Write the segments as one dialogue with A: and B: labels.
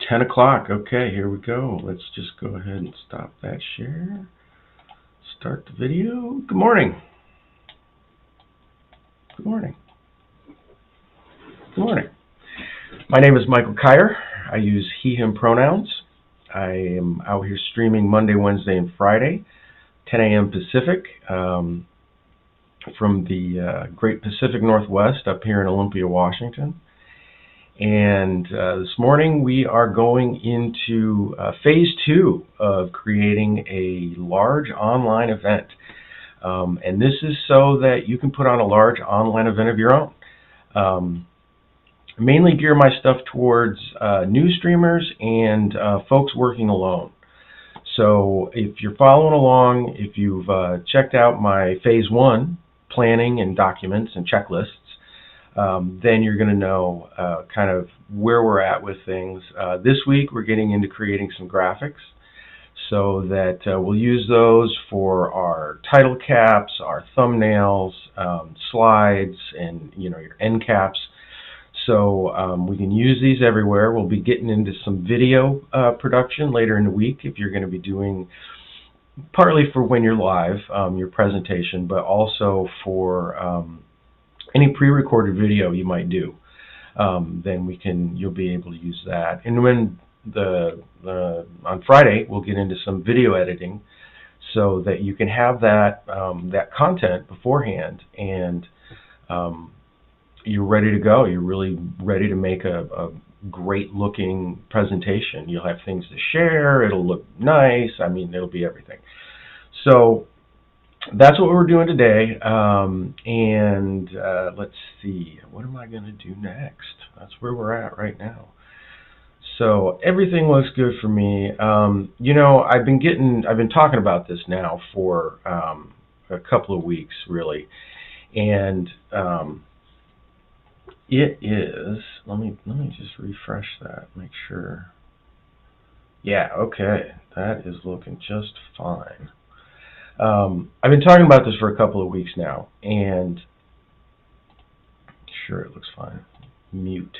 A: 10 o'clock. Okay, here we go. Let's just go ahead and stop that share. Start the video. Good morning. Good morning. Good morning. My name is Michael Kyer. I use he, him pronouns. I am out here streaming Monday, Wednesday, and Friday, 10 a.m. Pacific, from the great Pacific Northwest up here in Olympia, Washington. And this morning we are going into phase 2 of creating a large online event. And this is so that you can put on a large online event of your own. Mainly gear my stuff towards new streamers and folks working alone. So if you're following along, if you've checked out my phase 1 planning and documents and checklists, then you're going to know kind of where we're at with things. This week we're getting into creating some graphics so that we'll use those for our title caps, our thumbnails, slides, and your end caps. So we can use these everywhere. We'll be getting into some video production later in the week if you're going to be doing partly for when you're live, your presentation, but also for any pre-recorded video you might do. Then you'll be able to use that. And when on Friday we'll get into some video editing so that you can have that that content beforehand, and you're ready to go. You're really ready to make a great looking presentation. You'll have things to share. It'll look nice. I mean, it'll be everything. So that's what we're doing today. Let's see, what am I going to do next? That's where we're at right now. So everything looks good for me. I've been talking about this now for a couple of weeks, really, and it is. Let me just refresh that, make sure. Yeah, okay, that is looking just fine. I've been talking about this for a couple of weeks now, and sure, it looks fine. Mute.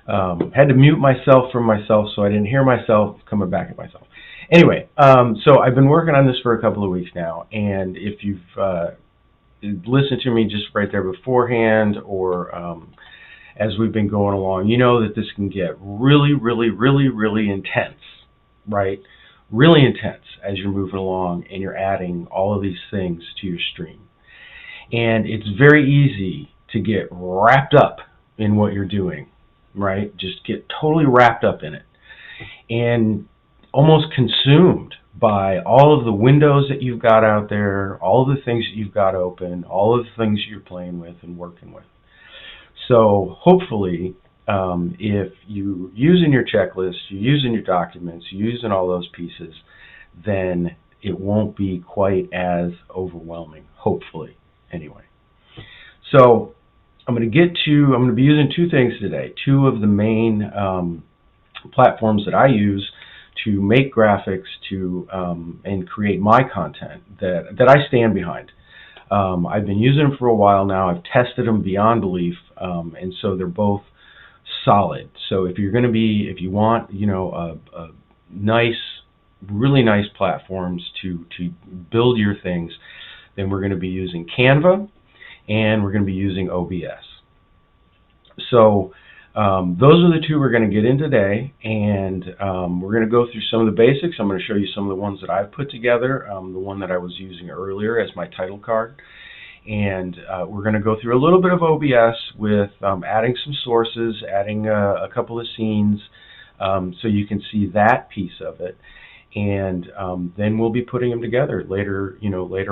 A: Had to mute myself from myself so I didn't hear myself coming back at myself. Anyway, so I've been working on this for a couple of weeks now, and if you've listened to me just right there beforehand, or as we've been going along, you know that this can get really, really, really, really intense, right? Really intense as you're moving along and you're adding all of these things to your stream. And it's very easy to get wrapped up in what you're doing, right? Just get totally wrapped up in it and almost consumed by all of the windows that you've got out there, all of the things that you've got open, all of the things you're playing with and working with. So hopefully, if you're using your checklist, you're using your documents, you're using all those pieces, then it won't be quite as overwhelming, hopefully, anyway. So I'm going to be using two things today, two of the main platforms that I use to make graphics and create my content that I stand behind. I've been using them for a while now. I've tested them beyond belief, and so they're both solid. So if you want, a nice, really nice platforms to build your things, then we're going to be using Canva and we're going to be using OBS. So those are the two we're going to get in today, and we're going to go through some of the basics. I'm going to show you some of the ones that I've put together, the one that I was using earlier as my title card. And we're going to go through a little bit of OBS with adding some sources, adding a couple of scenes, so you can see that piece of it. And then we'll be putting them together later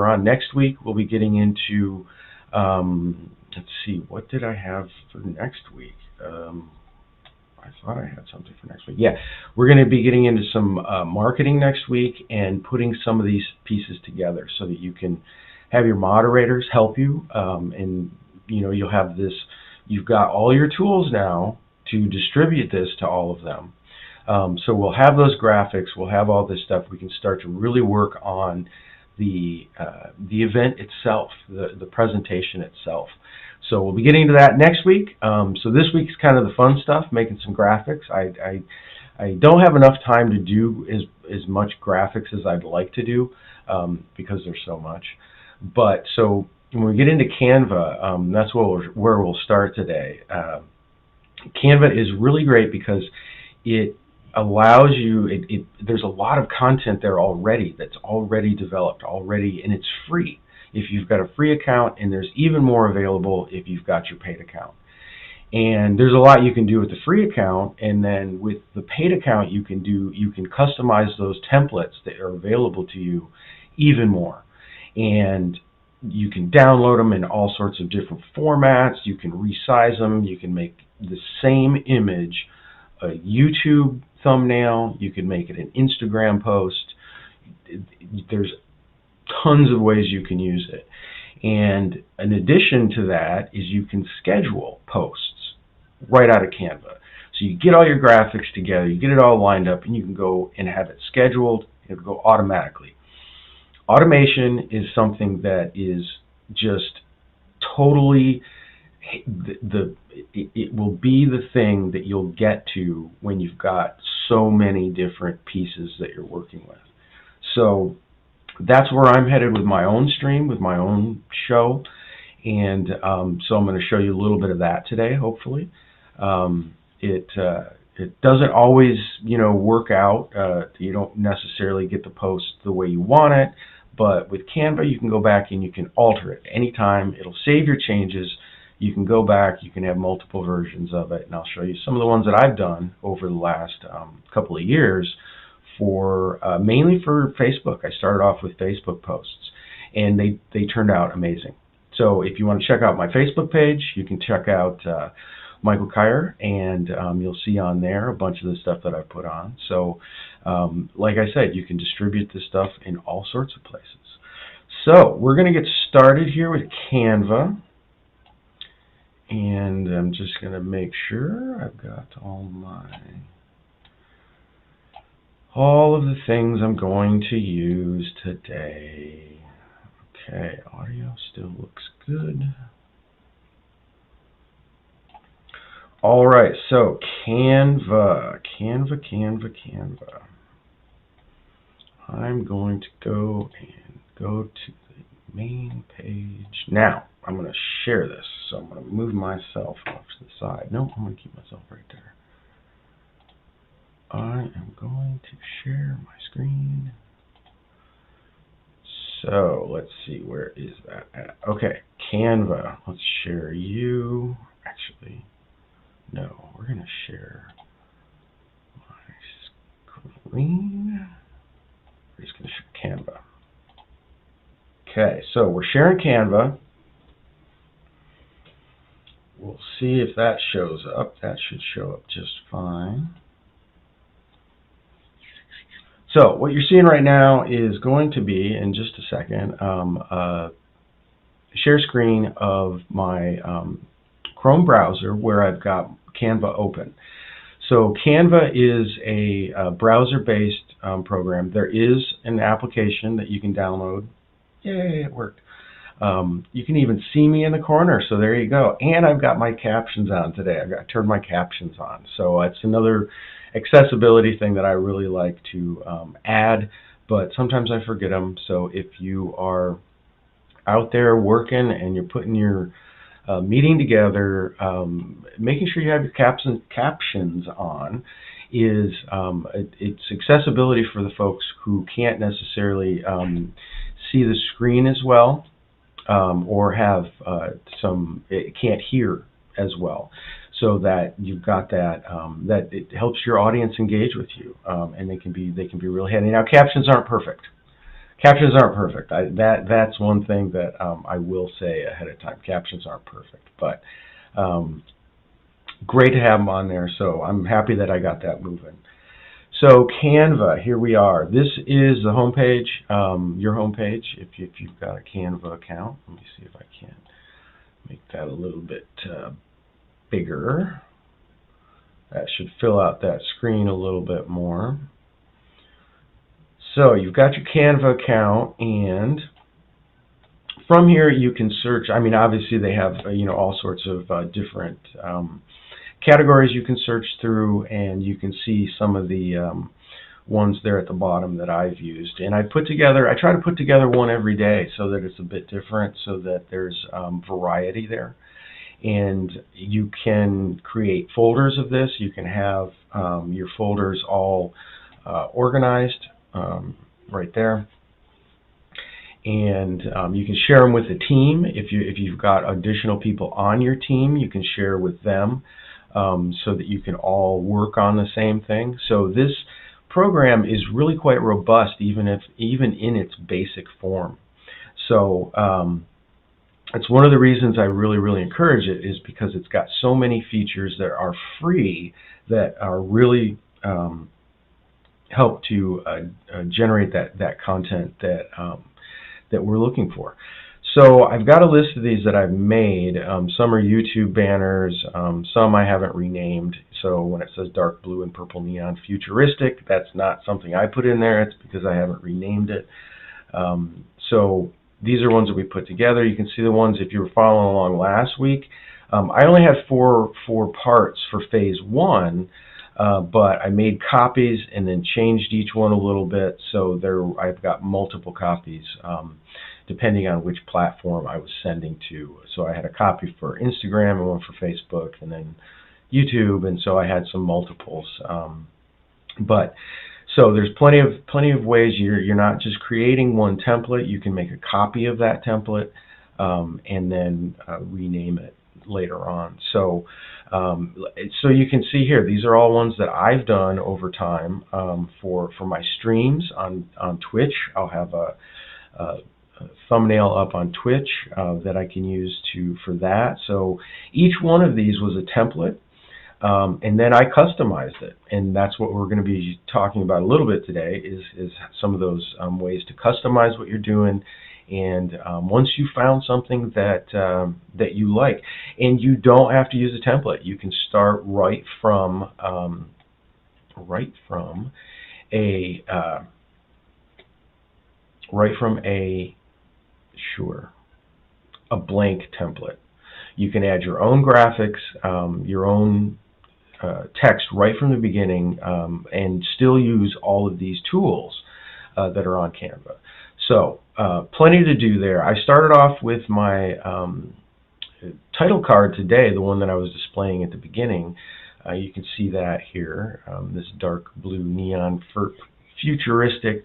A: on. Next week we'll be getting into, let's see, what did I have for next week? I thought I had something for next week. Yeah, we're going to be getting into some marketing next week and putting some of these pieces together so that you can have your moderators help you, and you'll have this. You've got all your tools now to distribute this to all of them. So we'll have those graphics. We'll have all this stuff. We can start to really work on the event itself, the presentation itself. So we'll be getting to that next week. So this week's kind of the fun stuff, making some graphics. I don't have enough time to do as much graphics as I'd like to do because there's so much. But so when we get into Canva, that's where we'll start today. Canva is really great because it allows you, there's a lot of content there already that's already developed already, and it's free if you've got a free account, and there's even more available if you've got your paid account. And there's a lot you can do with the free account, and then with the paid account you can customize those templates that are available to you even more. And you can download them in all sorts of different formats. You can resize them. You can make the same image a YouTube thumbnail. You can make it an Instagram post. There's tons of ways you can use it. And in addition to that is you can schedule posts right out of Canva. So you get all your graphics together, you get it all lined up, and you can go and have it scheduled. It'll go automatically. Automation is something that is just totally, it will be the thing that you'll get to when you've got so many different pieces that you're working with. So that's where I'm headed with my own stream, with my own show. And so I'm going to show you a little bit of that today, hopefully. It doesn't always, work out. You don't necessarily get the post the way you want it. But with Canva, you can go back and you can alter it anytime. It'll save your changes. You can go back. You can have multiple versions of it. And I'll show you some of the ones that I've done over the last couple of years for mainly for Facebook. I started off with Facebook posts, and they turned out amazing. So if you want to check out my Facebook page, you can check out Michael Kyer, and you'll see on there a bunch of the stuff that I put on. So like I said, you can distribute this stuff in all sorts of places. So we're going to get started here with Canva, and I'm just going to make sure I've got all of the things I'm going to use today. Okay, audio still looks good. All right, so Canva. I'm going to go to the main page. Now, I'm going to share this. So I'm going to move myself off to the side. No, I'm going to keep myself right there. I am going to share my screen. So let's see, where is that at? Okay, Canva. Let's share you. Actually, no, we're going to share my screen. We're just going to share Canva. Okay, so we're sharing Canva. We'll see if that shows up. That should show up just fine. So what you're seeing right now is going to be, in just a second, a share screen of my Chrome browser where I've got Canva open. So Canva is a browser-based program. There is an application that you can download. Yay, it worked. You can even see me in the corner, so there you go. And I've got my captions on today. I turned my captions on. So it's another accessibility thing that I really like to add, but sometimes I forget them. So if you are out there working and you're putting your meeting together, making sure you have your captions on is it's accessibility for the folks who can't necessarily see the screen as well, or have can't hear as well, so that you've got that that it helps your audience engage with you, and they can be really handy. Now, captions aren't perfect. That's one thing that I will say ahead of time. Captions aren't perfect, but great to have them on there. So I'm happy that I got that moving. So Canva, here we are. This is the home page, your home page. If you've got a Canva account, let me see if I can make that a little bit bigger. That should fill out that screen a little bit more. So you've got your Canva account, and from here you can search. I mean, obviously they have all sorts of different categories you can search through, and you can see some of the ones there at the bottom that I've used. And I try to put together one every day so that it's a bit different, so that there's variety there. And you can create folders of this. You can have your folders all organized right there. And you can share them with the team. If you've got additional people on your team, you can share with them so that you can all work on the same thing. So this program is really quite robust, even in its basic form. So it's one of the reasons I really encourage it, is because it's got so many features that are free that are really help to generate that content that we're looking for. So I've got a list of these that I've made. Some are YouTube banners, some I haven't renamed. So when it says dark blue and purple neon futuristic, that's not something I put in there, it's because I haven't renamed it. So these are ones that we put together. You can see the ones, if you were following along last week, I only had four parts for phase 1, but I made copies and then changed each one a little bit, so I've got multiple copies depending on which platform I was sending to. So I had a copy for Instagram and one for Facebook and then YouTube, and so I had some multiples. So there's plenty of ways. You're not just creating one template. You can make a copy of that template and then rename it later on. So you can see here, these are all ones that I've done over time for my streams on Twitch. I'll have a thumbnail up on Twitch that I can use for that. So each one of these was a template, and then I customized it, and that's what we're going to be talking about a little bit today, is some of those ways to customize what you're doing. And once you found something that you like, and you don't have to use a template, you can start right from a blank template. You can add your own graphics, your own text right from the beginning, and still use all of these tools that are on Canva. So plenty to do there. I started off with my title card today, the one that I was displaying at the beginning. You can see that here, this dark blue neon futuristic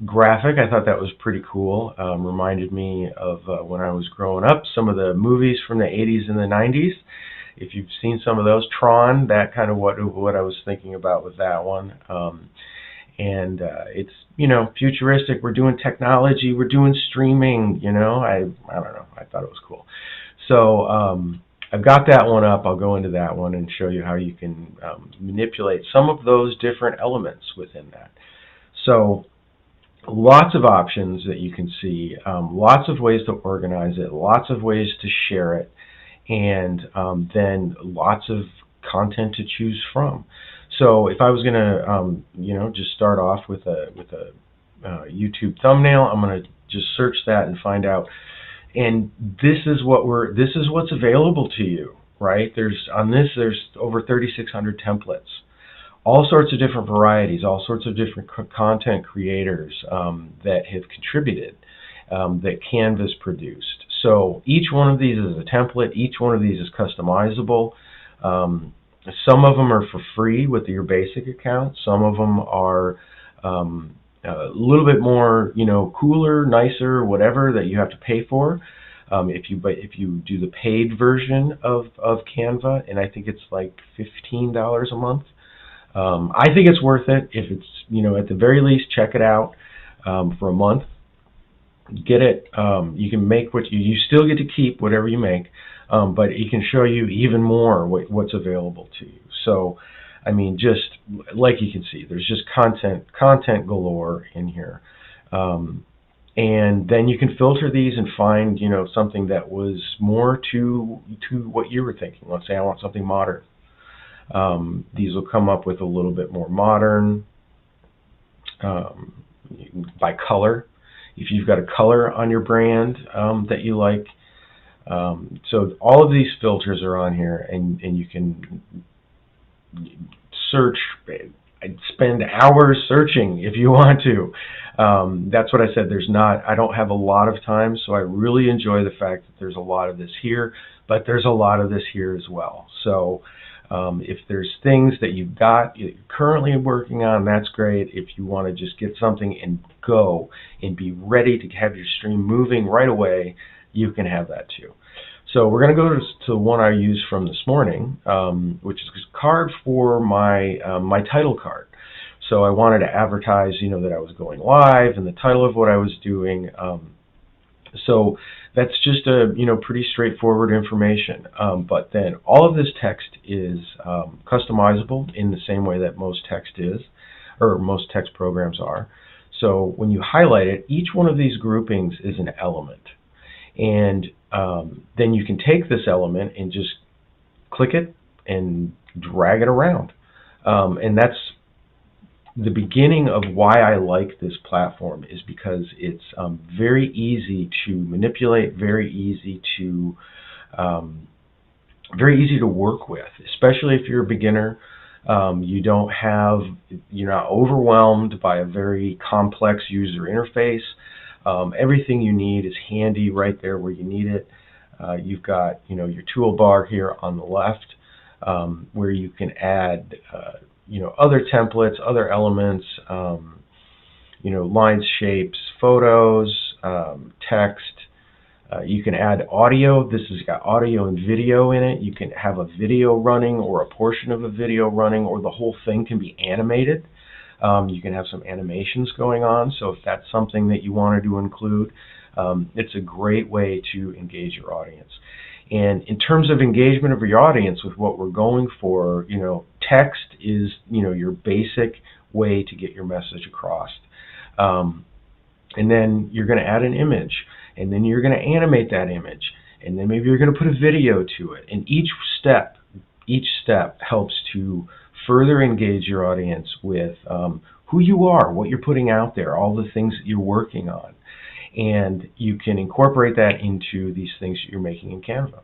A: graphic. I thought that was pretty cool. Reminded me of when I was growing up, some of the movies from the 80s and the 90s. If you've seen some of those, Tron, that kind of what I was thinking about with that one. And it's, futuristic. We're doing technology. We're doing streaming. I don't know. I thought it was cool. So I've got that one up. I'll go into that one and show you how you can manipulate some of those different elements within that. So lots of options that you can see, lots of ways to organize it, lots of ways to share it, and then lots of content to choose from. So if I was going to, just start off with a YouTube thumbnail, I'm going to just search that and find out. And this is what's available to you, right? There's over 3,600 templates, all sorts of different varieties, all sorts of different content creators that have contributed, that Canva's produced. So each one of these is a template. Each one of these is customizable. Some of them are for free with your basic account. Some of them are a little bit more, cooler, nicer, whatever, that you have to pay for. If you do the paid version of Canva, and I think it's like $15 a month. I think it's worth it. If it's, at the very least, check it out for a month. Get it. You can make you still get to keep whatever you make, but it can show you even more what's available to you. So, just like you can see, there's just content galore in here, and then you can filter these and find something that was more to what you were thinking. Let's say I want something modern. These will come up with a little bit more modern by color. If you've got a color on your brand that you like, So all of these filters are on here, and you can search. I'd spend hours searching if you want to. That's what I said. I don't have a lot of time, so I really enjoy the fact that there's a lot of this here, but there's a lot of this here as well. So if there's things that you're currently working on, that's great. If you want to just get something and go and be ready to have your stream moving right away, you can have that too. So we're going to go to the one I used from this morning, which is a card for my my title card. So I wanted to advertise, that I was going live and the title of what I was doing. So that's just a pretty straightforward information. But then all of this text is customizable in the same way that most text is, or most text programs are. So when you highlight it, each one of these groupings is an element. And then you can take this element and just click it and drag it around. And that's the beginning of why I like this platform, is because it's very easy to manipulate, very easy to work with, especially if you're a beginner. You're not overwhelmed by a very complex user interface. Everything you need is handy right there where you need it. You've got your toolbar here on the left, where you can add other templates, other elements, lines, shapes, photos, text. You can add audio. This has got audio and video in it. You can have a video running, or a portion of a video running, or the whole thing can be animated. You can have some animations going on, so if that's something that you wanted to include, it's a great way to engage your audience. And in terms of engagement of your audience with what we're going for, text is, your basic way to get your message across. And then you're going to add an image, and then you're going to animate that image, and then maybe you're going to put a video to it. And each step helps to further engage your audience with who you are, what you're putting out there, all the things that you're working on. And you can incorporate that into these things that you're making in Canva.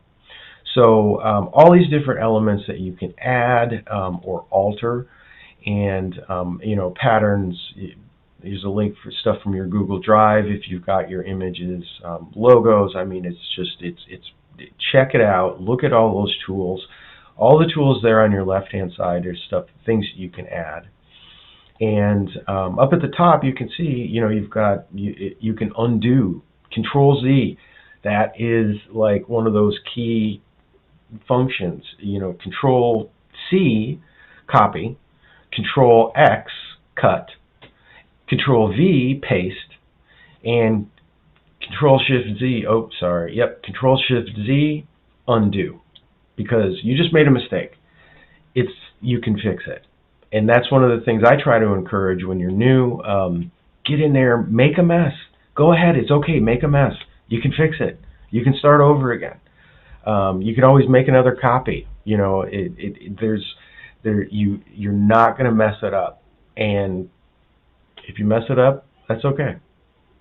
A: So all these different elements that you can add or alter, and patterns. There's a link for stuff from your Google Drive if you've got your images, logos. I mean, check it out. Look at all those tools. All the tools there on your left-hand side are things that you can add. And up at the top, you can see, you can undo. Control-Z, that is like one of those key functions. Control-C, copy. Control-X, cut. Control-V, paste. And Control-Shift-Z, Control-Shift-Z, undo. Because you just made a mistake. You can fix it. And that's one of the things I try to encourage when you're new. Get in there, make a mess. Go ahead, it's okay, make a mess. You can fix it. You can start over again. You can always make another copy. You're not going to mess it up. And if you mess it up, that's okay.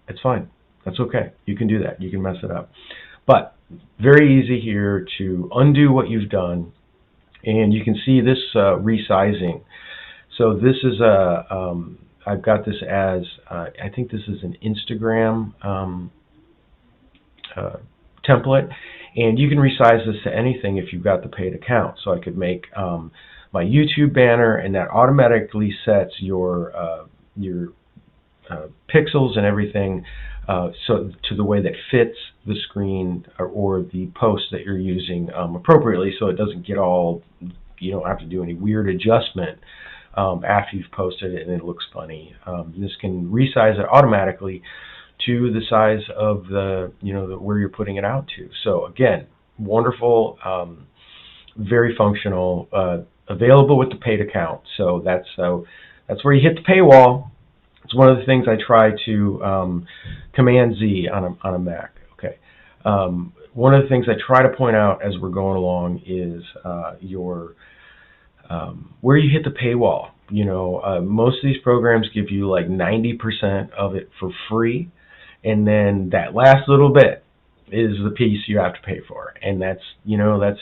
A: It's fine. That's okay. You can do that. You can mess it up. But very easy here to undo what you've done. And you can see this resizing. So this is I've got this as, I think this is an Instagram template. And you can resize this to anything if you've got the paid account. So I could make my YouTube banner, and that automatically sets your pixels and everything so to the way that fits the screen or the post that you're using appropriately, so it doesn't get all, you don't have to do any weird adjustment after you've posted it and it looks funny. This can resize it automatically to the size of where you're putting it out to. So again, wonderful, very functional, available with the paid account. So that's where you hit the paywall. It's one of the things I try to Command Z on a Mac. Okay. One of the things I try to point out as we're going along is where you hit the paywall. Most of these programs give you like 90% of it for free, and then that last little bit is the piece you have to pay for, and that's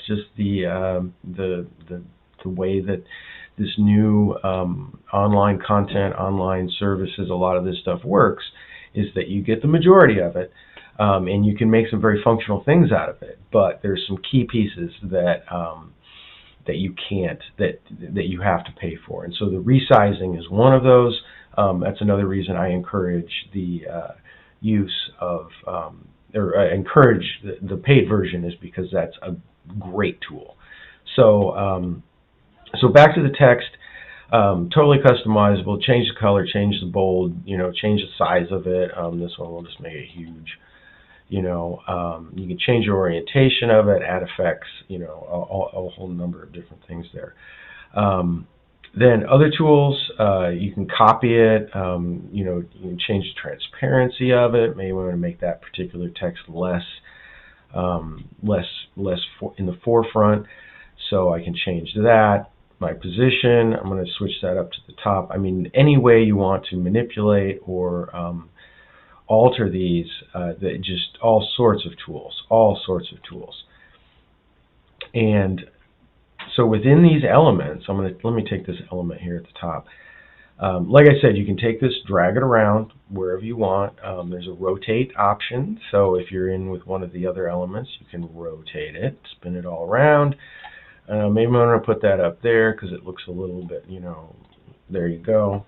A: just the way that this new online content, online services, a lot of this stuff works, is that you get the majority of it, and you can make some very functional things out of it. But there's some key pieces that that you can't, that you have to pay for, and so the resizing is one of those. That's another reason I encourage the use of or encourage the paid version, is because that's a great tool. So so back to the text, totally customizable. Change the color, change the bold, change the size of it. This one we'll just make it huge. You can change the orientation of it, add effects, a whole number of different things there. Then other tools, you can copy it, you can change the transparency of it. Maybe we want to make that particular text less in the forefront, so I can change that. My position, I'm going to switch that up to the top. I mean, any way you want to manipulate or alter these, just all sorts of tools. And so within these elements, let me take this element here at the top. Like I said, you can take this, drag it around wherever you want. There's a rotate option, so if you're in with one of the other elements, you can rotate it, spin it all around. Maybe I'm going to put that up there because it looks a little bit, there you go.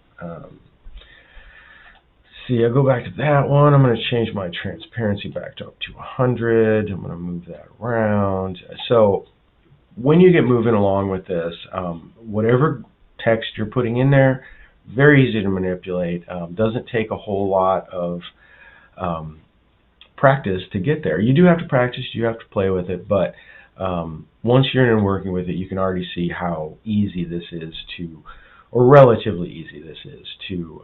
A: See, I'll go back to that one. I'm going to change my transparency back to up to 100. I'm going to move that around. So when you get moving along with this, whatever text you're putting in there, very easy to manipulate. Doesn't take a whole lot of practice to get there. You do have to practice, you have to play with it, but once you're in and working with it, you can already see how easy this is to, or relatively easy this is to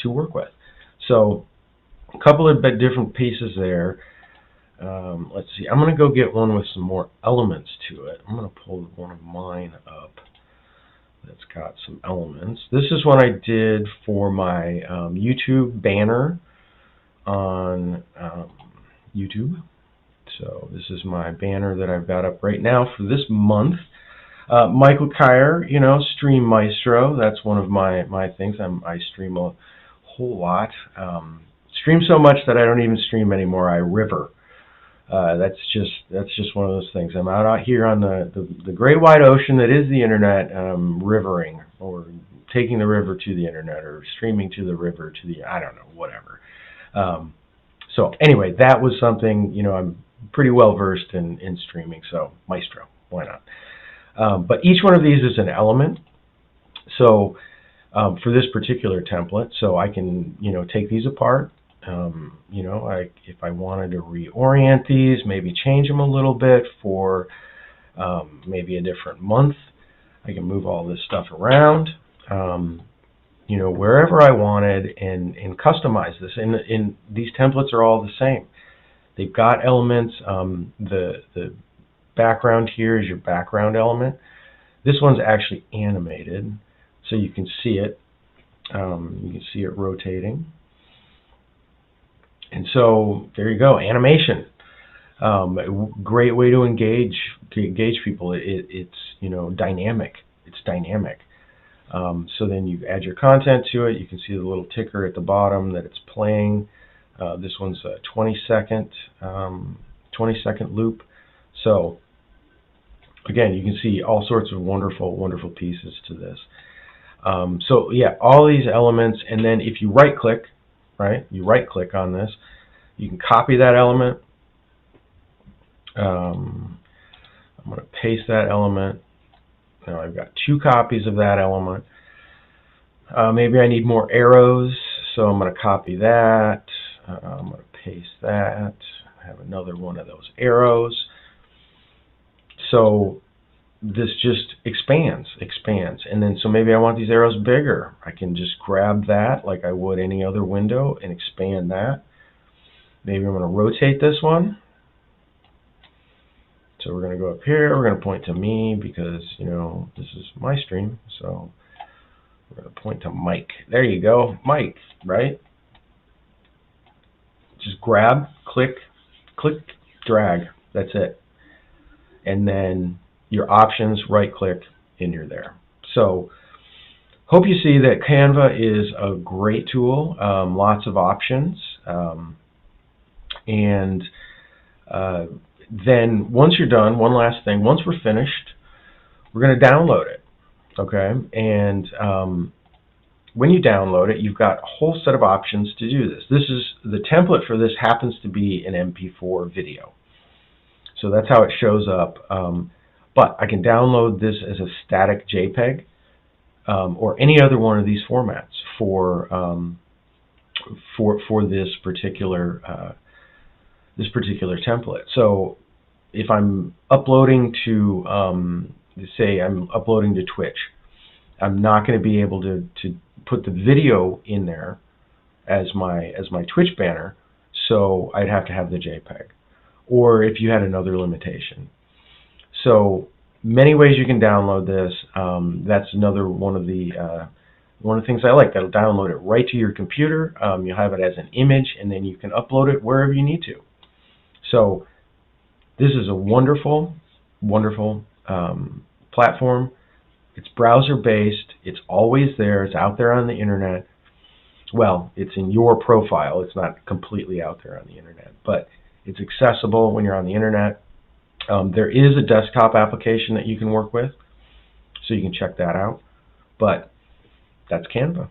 A: work with. So a couple of different pieces there. Let's see, I'm going to go get one with some more elements to it. I'm going to pull one of mine up that's got some elements. This is what I did for my YouTube banner on YouTube. So this is my banner that I've got up right now for this month. Michael Kyer, Stream Maestro, that's one of my things. I stream a whole lot. Stream so much that I don't even stream anymore. I river. That's just one of those things. I'm out here on the great wide ocean that is the internet, rivering, or taking the river to the internet, or streaming to the river to the, I don't know, whatever. So anyway, that was something, I'm pretty well versed in streaming, so Maestro, why not? But each one of these is an element. So for this particular template, so I can, take these apart. If I wanted to reorient these, maybe change them a little bit for maybe a different month, I can move all this stuff around, wherever I wanted, and customize this. And these templates are all the same. They've got elements. The background here is your background element. This one's actually animated, so you can see it. You can see it rotating. And so there you go, animation. Great way to engage people. It's dynamic. It's dynamic. So then you add your content to it. You can see the little ticker at the bottom that it's playing. This one's a 20-second loop. So again, you can see all sorts of wonderful pieces to this. So yeah, all these elements, and then if you right-click, you right-click on this, you can copy that element. I'm going to paste that element. Now I've got 2 copies of that element. Maybe I need more arrows, so I'm going to copy that. I'm going to paste that. I have another one of those arrows. So this just expands, and then so maybe I want these arrows bigger. I can just grab that like I would any other window and expand that. Maybe I'm going to rotate this one. So we're going to go up here. We're going to point to me because, this is my stream. So we're going to point to Mike. There you go, Mike, right? Just grab, click, drag, that's it. And then your options, right click, and you're there. So hope you see that Canva is a great tool, lots of options, and then once you're done, one last thing, once we're finished, we're going to download it, okay? And when you download it, you've got a whole set of options to do this. This is the template for this happens to be an MP4 video. So that's how it shows up. But I can download this as a static JPEG or any other one of these formats for this particular template. So if I'm uploading to say I'm uploading to Twitch, I'm not going to be able to put the video in there as my Twitch banner, so I'd have to have the JPEG. Or if you had another limitation. So many ways you can download this. That's another one of the things I like. That'll download it right to your computer. You'll have it as an image, and then you can upload it wherever you need to. So this is a wonderful, wonderful platform. It's browser-based. It's always there. It's out there on the internet. Well, it's in your profile. It's not completely out there on the internet, but it's accessible when you're on the internet. There is a desktop application that you can work with, so you can check that out. But that's Canva.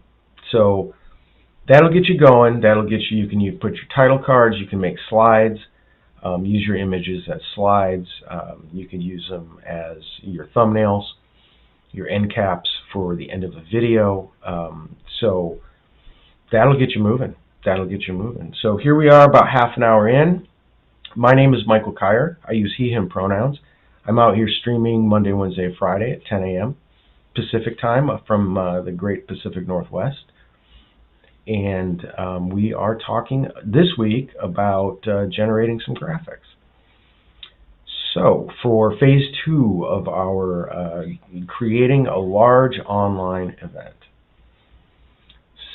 A: So that'll get you going. That'll get you. You can put your title cards. You can make slides. Use your images as slides. You can use them as your thumbnails, your end caps for the end of a video. So that'll get you moving. That'll get you moving. So here we are, about half an hour in. My name is Michael Kyer. I use he, him pronouns. I'm out here streaming Monday, Wednesday, Friday at 10 a.m. Pacific time from the great Pacific Northwest. And we are talking this week about generating some graphics. So for phase 2 of our creating a large online event.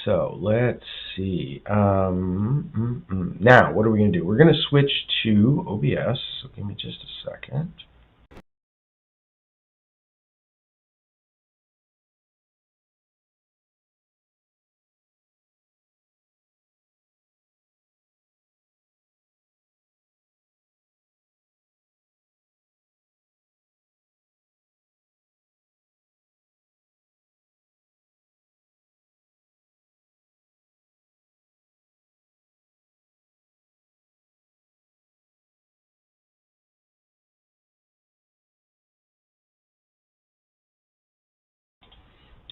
A: So let's see. Now, what are we going to do? We're going to switch to OBS. So give me just a second.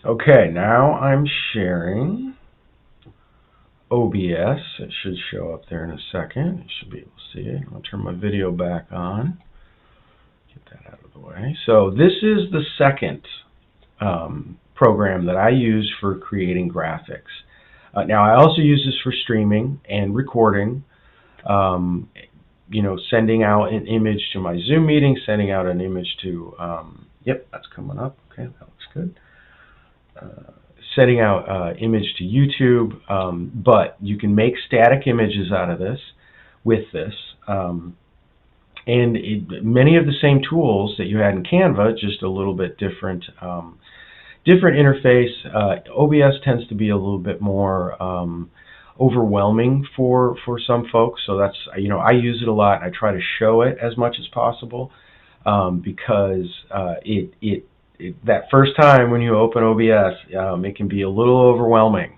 A: Okay, now I'm sharing OBS. It should show up there in a second. You should be able to see it. I'll turn my video back on. Get that out of the way. So this is the second program that I use for creating graphics. Now I also use this for streaming and recording. You know, sending out an image to my Zoom meeting, sending out an image to, yep, that's coming up. Okay, that looks good. Sending out image to YouTube, but you can make static images out of this with this. And many of the same tools that you had in Canva, just a little bit different different interface. OBS tends to be a little bit more overwhelming for some folks, so that's, you know, I use it a lot. I try to show it as much as possible because that first time when you open OBS, it can be a little overwhelming.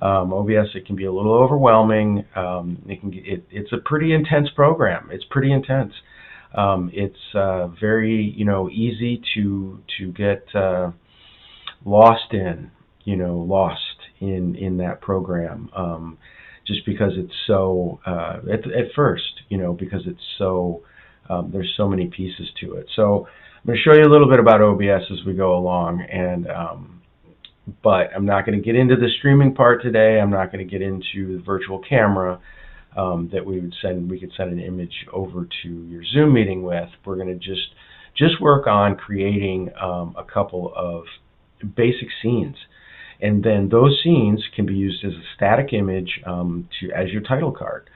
A: OBS, it can be a little overwhelming. It's a pretty intense program. It's pretty intense. It's very, you know, easy to get lost in that program, just because it's so at first, you know, because it's so there's so many pieces to it. So I'm going to show you a little bit about OBS as we go along, and but I'm not going to get into the streaming part today. I'm not going to get into the virtual camera that we could send an image over to your Zoom meeting with. We're going to just work on creating a couple of basic scenes, and then those scenes can be used as a static image as your title card.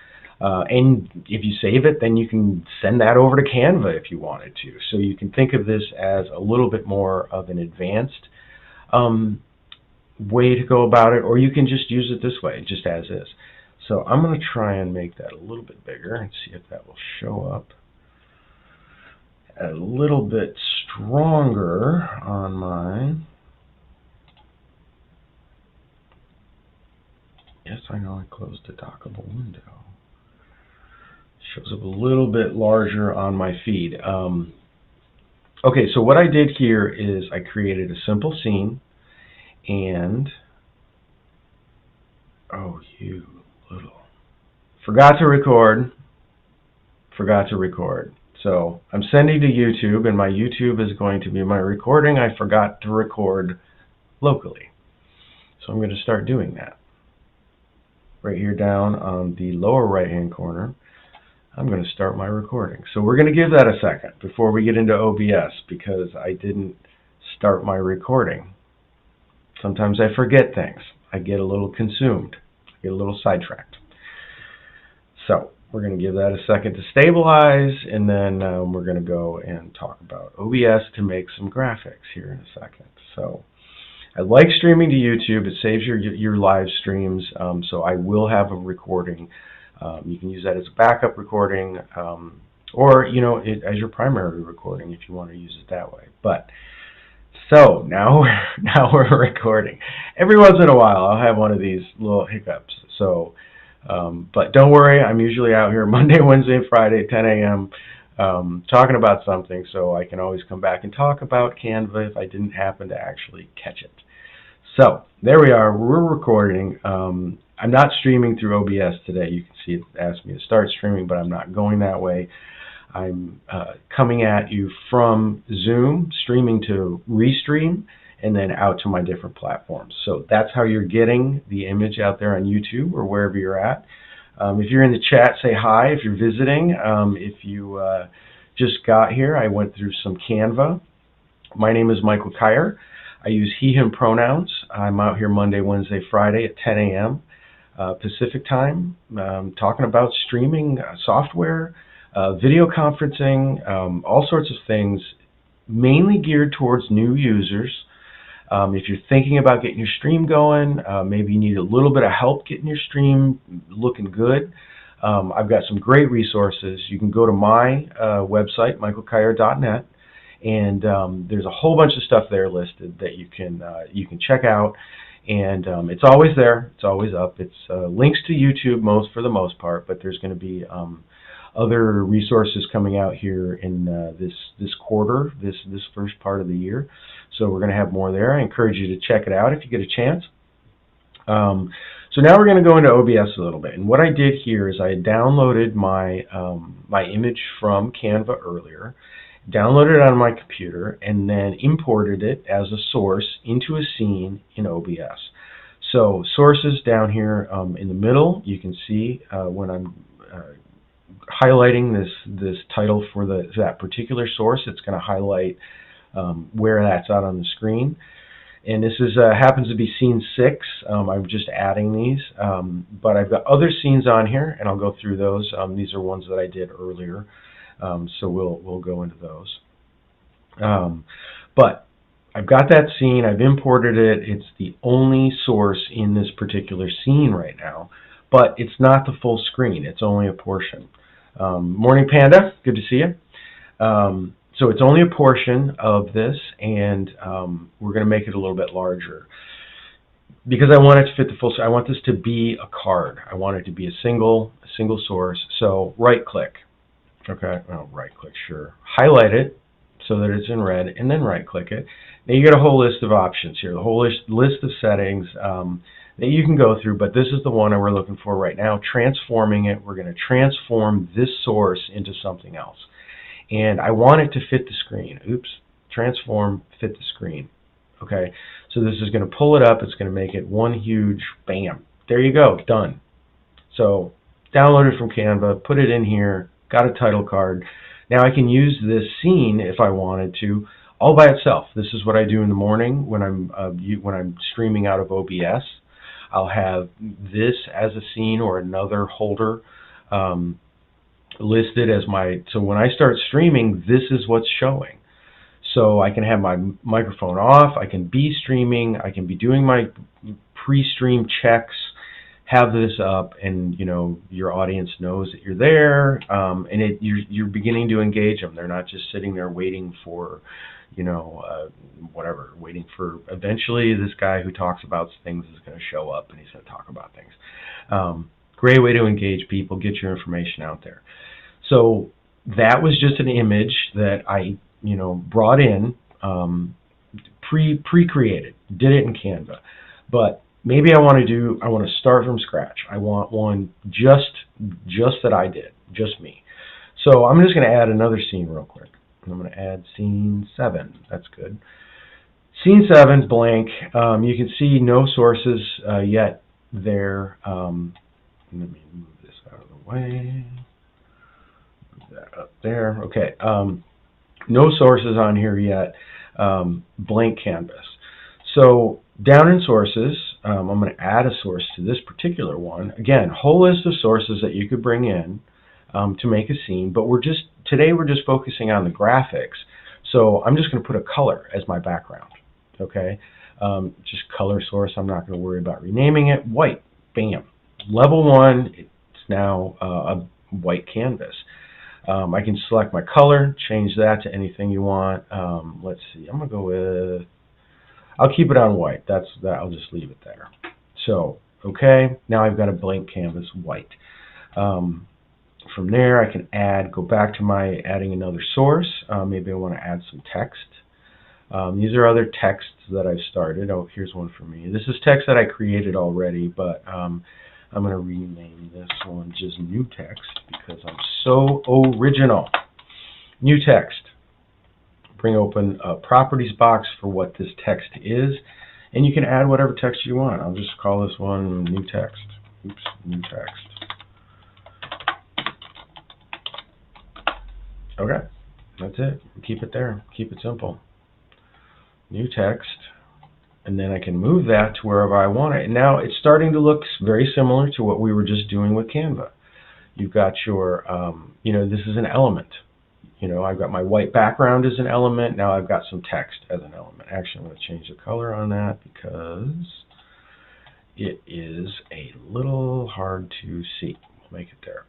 A: And if you save it, then you can send that over to Canva if you wanted to. So you can think of this as a little bit more of an advanced way to go about it, or you can just use it this way, just as is. So I'm going to try and make that a little bit bigger and see if that will show up a little bit stronger on mine. Yes, I know I closed the dockable window. Shows up a little bit larger on my feed. Okay, so what I did here is I created a simple scene, and oh, you little, forgot to record. So I'm sending to YouTube, and my YouTube is going to be my recording. I forgot to record locally. So I'm going to start doing that. Right here down on the lower right-hand corner, I'm going to start my recording. So we're going to give that a second before we get into OBS, because I didn't start my recording. Sometimes I forget things. I get a little consumed. I get a little sidetracked. So we're going to give that a second to stabilize, and then we're going to go and talk about OBS to make some graphics here in a second. So I like streaming to YouTube. It saves your live streams, so I will have a recording. You can use that as a backup recording, or as your primary recording if you want to use it that way. But so now we're recording. Every once in a while I'll have one of these little hiccups. So, but don't worry, I'm usually out here Monday, Wednesday, and Friday, 10 a.m. Talking about something, so I can always come back and talk about Canva if I didn't happen to actually catch it. So there we are. We're recording. I'm not streaming through OBS today. You can see it asked me to start streaming, but I'm not going that way. I'm coming at you from Zoom, streaming to Restream, and then out to my different platforms. So that's how you're getting the image out there on YouTube or wherever you're at. If you're in the chat, say hi. If you're visiting, if you just got here, I went through some Canva. My name is Michael Kyer. I use he, him pronouns. I'm out here Monday, Wednesday, Friday at 10 a.m. Pacific time, talking about streaming software, video conferencing, all sorts of things, mainly geared towards new users. If you're thinking about getting your stream going, maybe you need a little bit of help getting your stream looking good, I've got some great resources. You can go to my website, michaelkyer.net, and there's a whole bunch of stuff there listed that you can check out. And it's always there. It's always up. It's links to YouTube for the most part, but there's going to be other resources coming out here in this quarter, this first part of the year. So we're going to have more there. I encourage you to check it out if you get a chance. So now we're going to go into OBS a little bit. And what I did here is I downloaded my my image from Canva earlier, downloaded it on my computer, and then imported it as a source into a scene in OBS. So sources down here in the middle, you can see when I'm highlighting this title for that particular source, it's going to highlight where that's out on the screen. And this is happens to be scene 6. I'm just adding these, but I've got other scenes on here, and I'll go through those. These are ones that I did earlier. So we'll go into those. But I've got that scene. I've imported it. It's the only source in this particular scene right now, but it's not the full screen. It's only a portion. Morning Panda, good to see you. So it's only a portion of this, and we're going to make it a little bit larger because I want it to fit the full. I want this to be a card. I want it to be a single source. So right click. Okay, well, right click, sure. Highlight it so that it's in red, and then right click it. Now you get a whole list of options here, the whole list of settings that you can go through, but this is the one that we're looking for right now, transforming it. We're going to transform this source into something else. And I want it to fit the screen. Oops, transform, fit the screen. Okay, so this is going to pull it up. It's going to make it one huge, bam. There you go, done. So download it from Canva, put it in here, got a title card. Now I can use this scene if I wanted to, all by itself. This is what I do in the morning when I'm streaming out of OBS. I'll have this as a scene or another holder listed as so when I start streaming, this is what's showing. So I can have my microphone off, I can be streaming, I can be doing my pre-stream checks, have this up, and your audience knows that you're there, and you're beginning to engage them. They're not just sitting there waiting for, whatever, waiting for eventually this guy who talks about things is going to show up and he's going to talk about things. Great way to engage people, get your information out there. So that was just an image that I brought in, pre-created, did it in Canva. But maybe I want to start from scratch. I want one just that I did, just me. So I'm just going to add another scene real quick. I'm going to add scene 7. That's good. Scene 7, blank. You can see no sources yet there. Let me move this out of the way. Move that up there. Okay. No sources on here yet. Blank canvas. So down in sources, I'm going to add a source to this particular one. Again, whole list of sources that you could bring in to make a scene, but today we're just focusing on the graphics. So I'm just going to put a color as my background. Okay, just color source. I'm not going to worry about renaming it. White. Bam. Level 1. It's now a white canvas. I can select my color, change that to anything you want. Let's see. I'm going to go with. I'll keep it on white. I'll just leave it there. So, okay, now I've got a blank canvas, white. From there, I can go back to my adding another source. Maybe I want to add some text. These are other texts that I've started. Oh, here's one for me. This is text that I created already, but I'm going to rename this one just new text because I'm so original. New text. Bring open a properties box for what this text is, and you can add whatever text you want. I'll just call this one new text. Oops, new text. Okay, that's it. Keep it there. Keep it simple. New text, and then I can move that to wherever I want it. And now it's starting to look very similar to what we were just doing with Canva. You've got your, this is an element. I've got my white background as an element. Now I've got some text as an element. Actually, I'm going to change the color on that because it is a little hard to see. We'll make it there.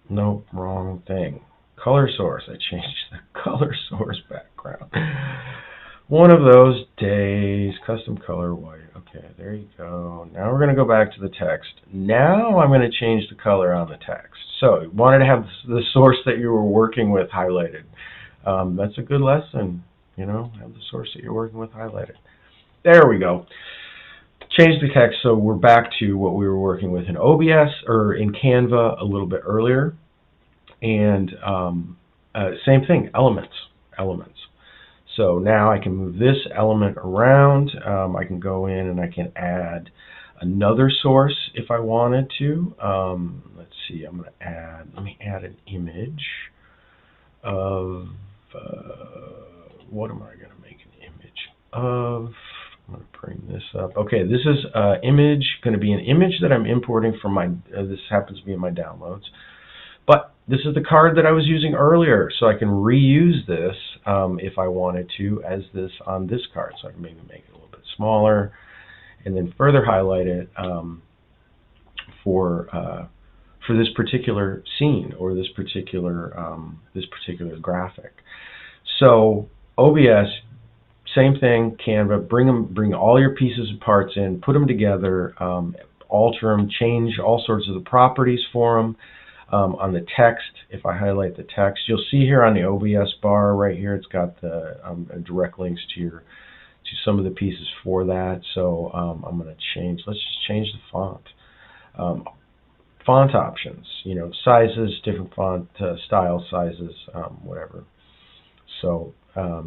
A: Nope, wrong thing. Color source. I changed the color source background. One of those days. Custom color white. Okay, there you go. Now we're going to go back to the text. Now I'm going to change the color on the text. So you wanted to have the source that you were working with highlighted. That's a good lesson. Have the source that you're working with highlighted. There we go. Change the text so we're back to what we were working with in OBS or in Canva a little bit earlier. And same thing, elements. So now I can move this element around. I can go in and I can add another source if I wanted to. Let's see, let me add an image of, what am I going to make an image of? I'm going to bring this up. Okay, this is going to be an image that I'm importing from my, this happens to be in my downloads. But this is the card that I was using earlier, so I can reuse this if I wanted to as this on this card. So I can maybe make it a little bit smaller and then further highlight it for this particular scene or this particular graphic. So OBS, same thing. Canva, bring all your pieces and parts in, put them together, alter them, change all sorts of the properties for them. On the text, if I highlight the text, you'll see here on the OBS bar right here, it's got the direct links to some of the pieces for that. So I'm going to change. Let's just change the font. Font options, sizes, different font style sizes, whatever. So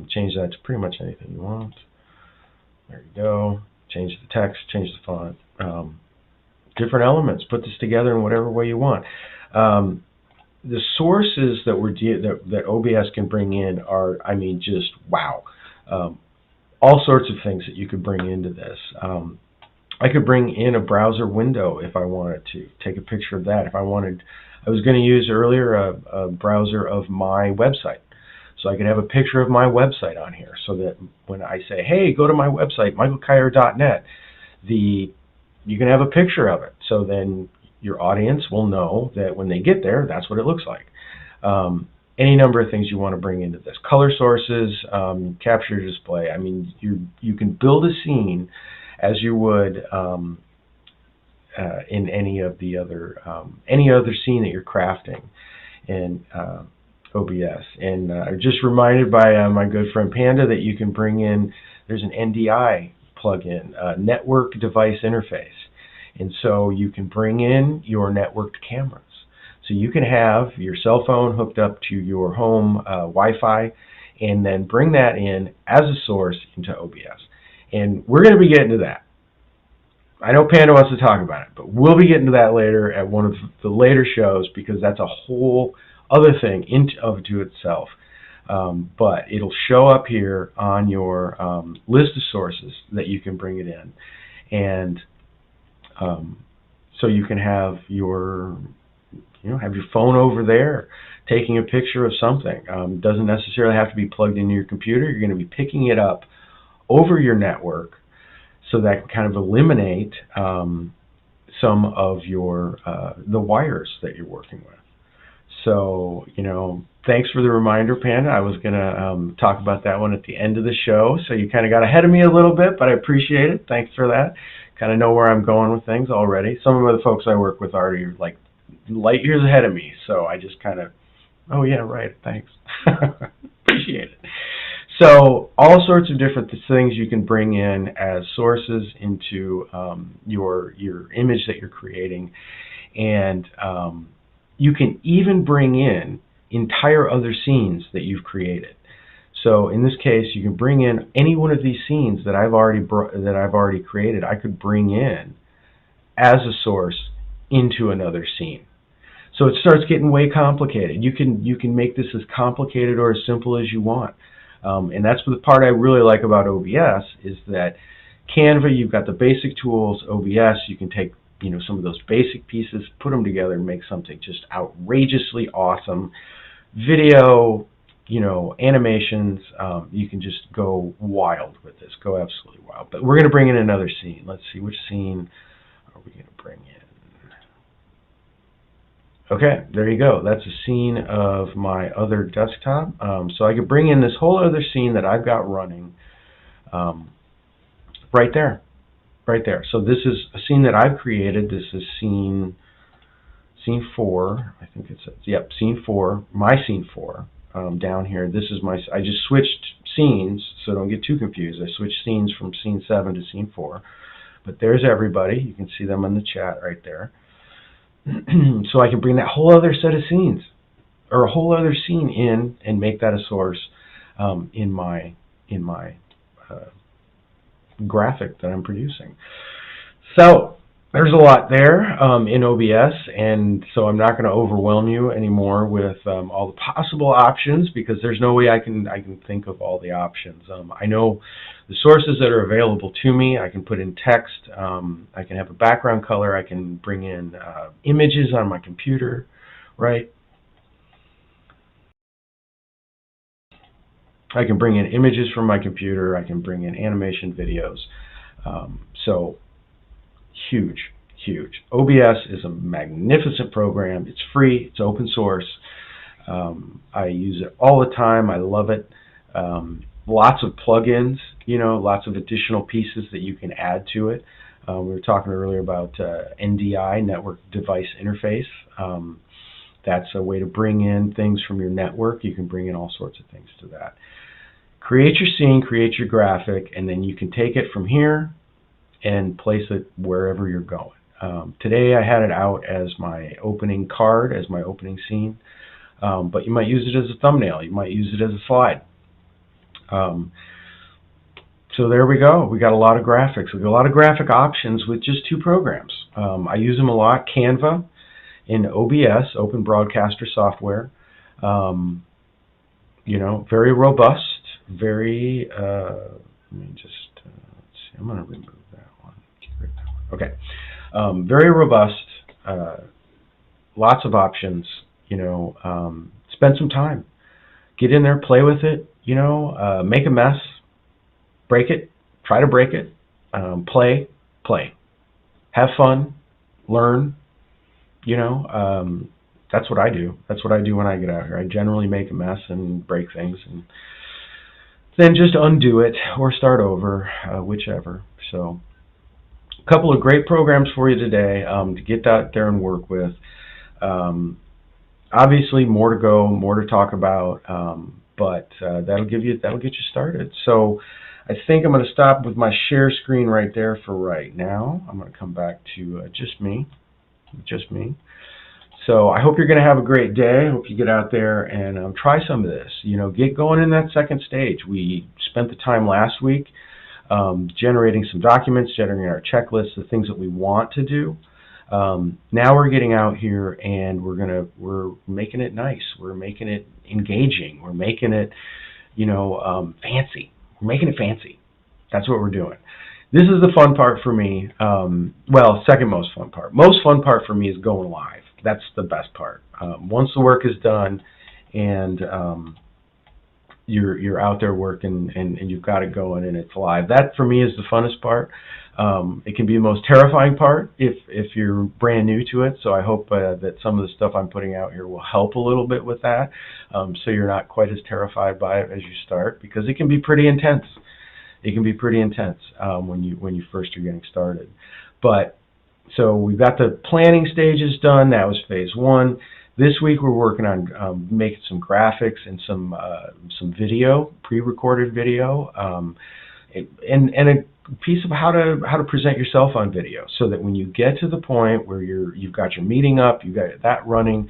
A: change that to pretty much anything you want. There you go. Change the text, change the font. Different elements. Put this together in whatever way you want. The sources that that OBS can bring in are, just wow. All sorts of things that you could bring into this. I could bring in a browser window if I wanted to take a picture of that. If I wanted, I was going to use earlier a browser of my website. So I could have a picture of my website on here so that when I say, hey, go to my website, michaelkyer.net, you can have a picture of it. So then your audience will know that when they get there, that's what it looks like. Any number of things you want to bring into this. Color sources, capture display. I mean, you can build a scene as you would in any other scene that you're crafting in OBS. And I'm just reminded by my good friend Panda that you can bring in, there's an NDI plugin, Network Device Interface. And so you can bring in your networked cameras. So you can have your cell phone hooked up to your home Wi-Fi and then bring that in as a source into OBS. And we're going to be getting to that. I know Panda wants to talk about it, but we'll be getting to that later at one of the later shows because that's a whole other thing into itself. But it'll show up here on your list of sources that you can bring it in. And so you can have your phone over there taking a picture of something. Doesn't necessarily have to be plugged into your computer. You're going to be picking it up over your network, so that can kind of eliminate some of your the wires that you're working with. So, thanks for the reminder, Panda. I was going to talk about that one at the end of the show, so you kind of got ahead of me a little bit, but I appreciate it. Thanks for that. Kind of know where I'm going with things already. Some of the folks I work with are already like light years ahead of me, so I just kind of, oh yeah, right, thanks. Appreciate it. So all sorts of different things you can bring in as sources into your image that you're creating, and you can even bring in entire other scenes that you've created. So in this case, you can bring in any one of these scenes that I've already created. I could bring in as a source into another scene. So it starts getting way complicated. You can make this as complicated or as simple as you want. And that's the part I really like about OBS is that Canva, you've got the basic tools. OBS, you can take some of those basic pieces, put them together, and make something just outrageously awesome. Video, animations, you can just go wild with this. Go absolutely wild. But we're going to bring in another scene. Let's see, which scene are we going to bring in? Okay, there you go. That's a scene of my other desktop. So I could bring in this whole other scene that I've got running right there. So this is a scene that I've created. This is scene 4. I think it's, yep, scene 4, my scene 4 down here. This is I just switched scenes, so don't get too confused. I switched scenes from scene 7 to scene 4. But there's everybody. You can see them in the chat right there. So I can bring that whole other set of scenes, or a whole other scene in, and make that a source in my graphic that I'm producing. So there's a lot there in OBS, and so I'm not going to overwhelm you anymore with all the possible options, because there's no way I can think of all the options. I know the sources that are available to me. I can put in text, I can have a background color, I can bring in images on my computer, right? I can bring in images from my computer, I can bring in animation videos. So huge. OBS is a magnificent program. It's free, it's open source. I use it all the time. I love it. Lots of plugins, lots of additional pieces that you can add to it. We were talking earlier about NDI, Network Device Interface. That's a way to bring in things from your network. You can bring in all sorts of things to that. Create your scene, create your graphic, and then you can take it from here and place it wherever you're going. Today I had it out as my opening card, as my opening scene, but you might use it as a thumbnail, you might use it as a slide. So there we go. We got a lot of graphics. We got a lot of graphic options with just 2 programs. I use them a lot. Canva and OBS, Open Broadcaster Software. Very robust. Very. Let me just. Let's see. I'm going to remove that one. Get rid of that one. Okay. Very robust, lots of options, spend some time. Get in there, play with it, make a mess, break it, try to break it, play, have fun, learn, that's what I do. That's what I do when I get out here. I generally make a mess and break things and then just undo it or start over, whichever. So a couple of great programs for you today to get out there and work with. Obviously, more to go, more to talk about, but that'll get you started. So I think I'm going to stop with my share screen right there for right now. I'm going to come back to just me. So I hope you're going to have a great day. I hope you get out there and try some of this. Get going in that second stage. We spent the time last week generating some documents, generating our checklists, the things that we want to do. Now we're getting out here and we're making it nice. We're making it engaging. We're making it, fancy. We're making it fancy. That's what we're doing. This is the fun part for me. Well, second most fun part. Most fun part for me is going live. That's the best part. Once the work is done and you're out there working and you've got it going and it's live. That for me is the funnest part. It can be the most terrifying part if you're brand new to it. So I hope that some of the stuff I'm putting out here will help a little bit with that, so you're not quite as terrified by it as you start, because it can be pretty intense. It can be pretty intense when you first are getting started. But so we've got the planning stages done. That was phase one. This week we're working on making some graphics and some video, pre-recorded video, and a piece of how to present yourself on video, so that when you get to the point where you've got your meeting up, you've got that running,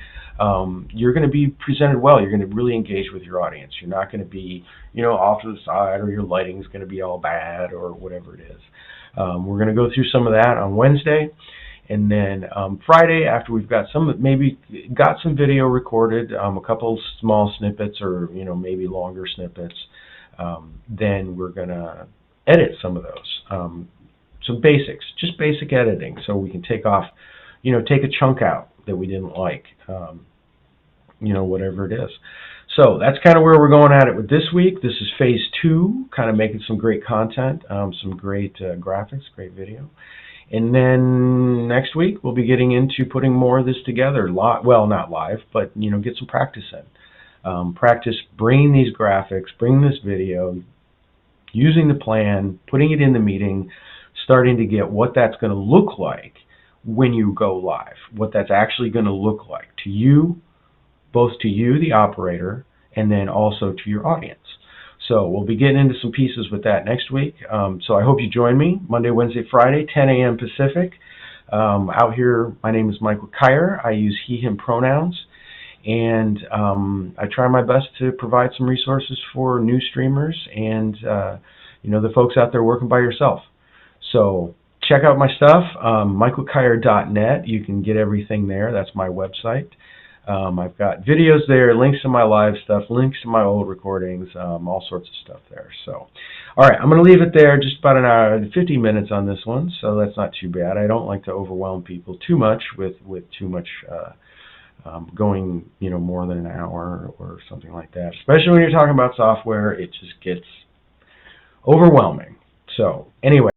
A: you're going to be presented well. You're going to really engage with your audience. You're not going to be off to the side, or your lighting is going to be all bad, or whatever it is. We're going to go through some of that on Wednesday. And then Friday, after we've got some video recorded, a couple small snippets, or maybe longer snippets, then we're gonna edit some of those. Some basics, just basic editing, so we can take off, take a chunk out that we didn't like, whatever it is. So that's kind of where we're going at it with this week. This is phase two, kind of making some great content, some great graphics, great video. And then next week we'll be getting into putting more of this together. Well, not live, but get some practice in. Practice bringing these graphics, bringing this video, using the plan, putting it in the meeting, starting to get what that's going to look like when you go live. What that's actually going to look like to you, both to you, the operator, and then also to your audience. So we'll be getting into some pieces with that next week. So I hope you join me Monday, Wednesday, Friday, 10 a.m. Pacific. Out here, my name is Michael Kyer. I use he, him pronouns. And I try my best to provide some resources for new streamers and the folks out there working by yourself. So check out my stuff, michaelkyer.net. You can get everything there. That's my website. I've got videos there, links to my live stuff, links to my old recordings, all sorts of stuff there. So, all right, I'm going to leave it there. Just about an hour and 50 minutes on this one, so that's not too bad. I don't like to overwhelm people too much with too much going, more than an hour or something like that. Especially when you're talking about software, it just gets overwhelming. So, anyway.